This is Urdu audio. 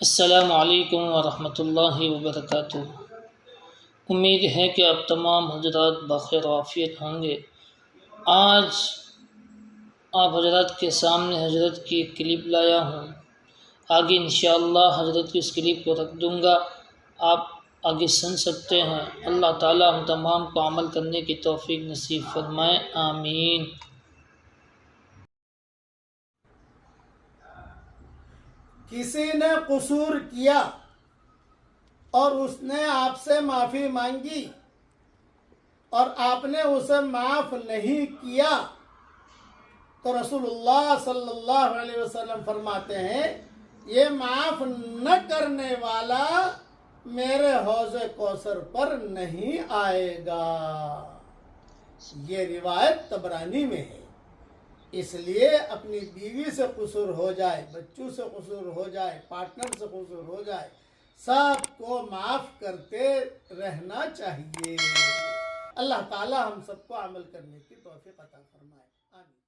السلام علیکم ورحمۃ اللہ وبرکاتہ۔ امید ہے کہ آپ تمام حضرات بخیر و عافیت ہوں گے۔ آج آپ حضرات کے سامنے حضرت کی ایک کلپ لایا ہوں۔ آگے انشاءاللہ حضرت کی اس کلپ کو رکھ دوں گا، آپ آگے سن سکتے ہیں۔ اللہ تعالی ہم تمام کو عمل کرنے کی توفیق نصیب فرمائے، آمین۔ کسی نے قصور کیا اور اس نے آپ سے معافی مانگی اور آپ نے اسے معاف نہیں کیا تو رسول اللہ صلی اللہ علیہ وسلم فرماتے ہیں یہ معاف نہ کرنے والا میرے حوض کوثر پر نہیں آئے گا۔ یہ روایت طبرانی میں ہے۔ اس لیے اپنی بیوی سے قصور ہو جائے، بچوں سے قصور ہو جائے، پارٹنر سے قصور ہو جائے، سب کو معاف کرتے رہنا چاہیے۔ اللہ تعالی ہم سب کو عمل کرنے کی توفیق عطا فرمائے، آمین۔